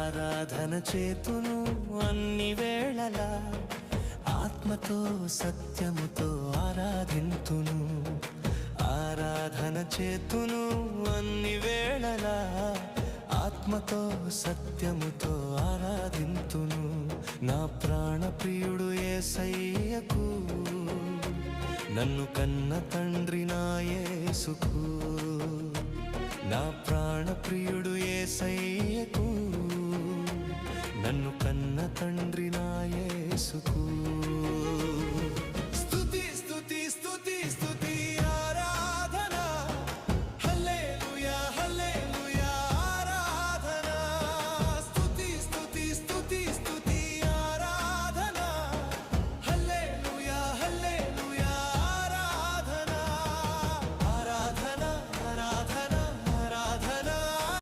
ఆరాధన చేతును అన్ని వేళలా, ఆత్మతో సత్యముతో ఆరాధింతును. ఆరాధన చేతును అన్ని వేళలా, ఆత్మతో సత్యముతో ఆరాధింతును. నా ప్రాణ ప్రియుడు యేసయ్యకు, నన్ను కన్న తండ్రి నా యేసుకు. నా ప్రాణ ప్రియుడు యేసయ్యకు, నన్ను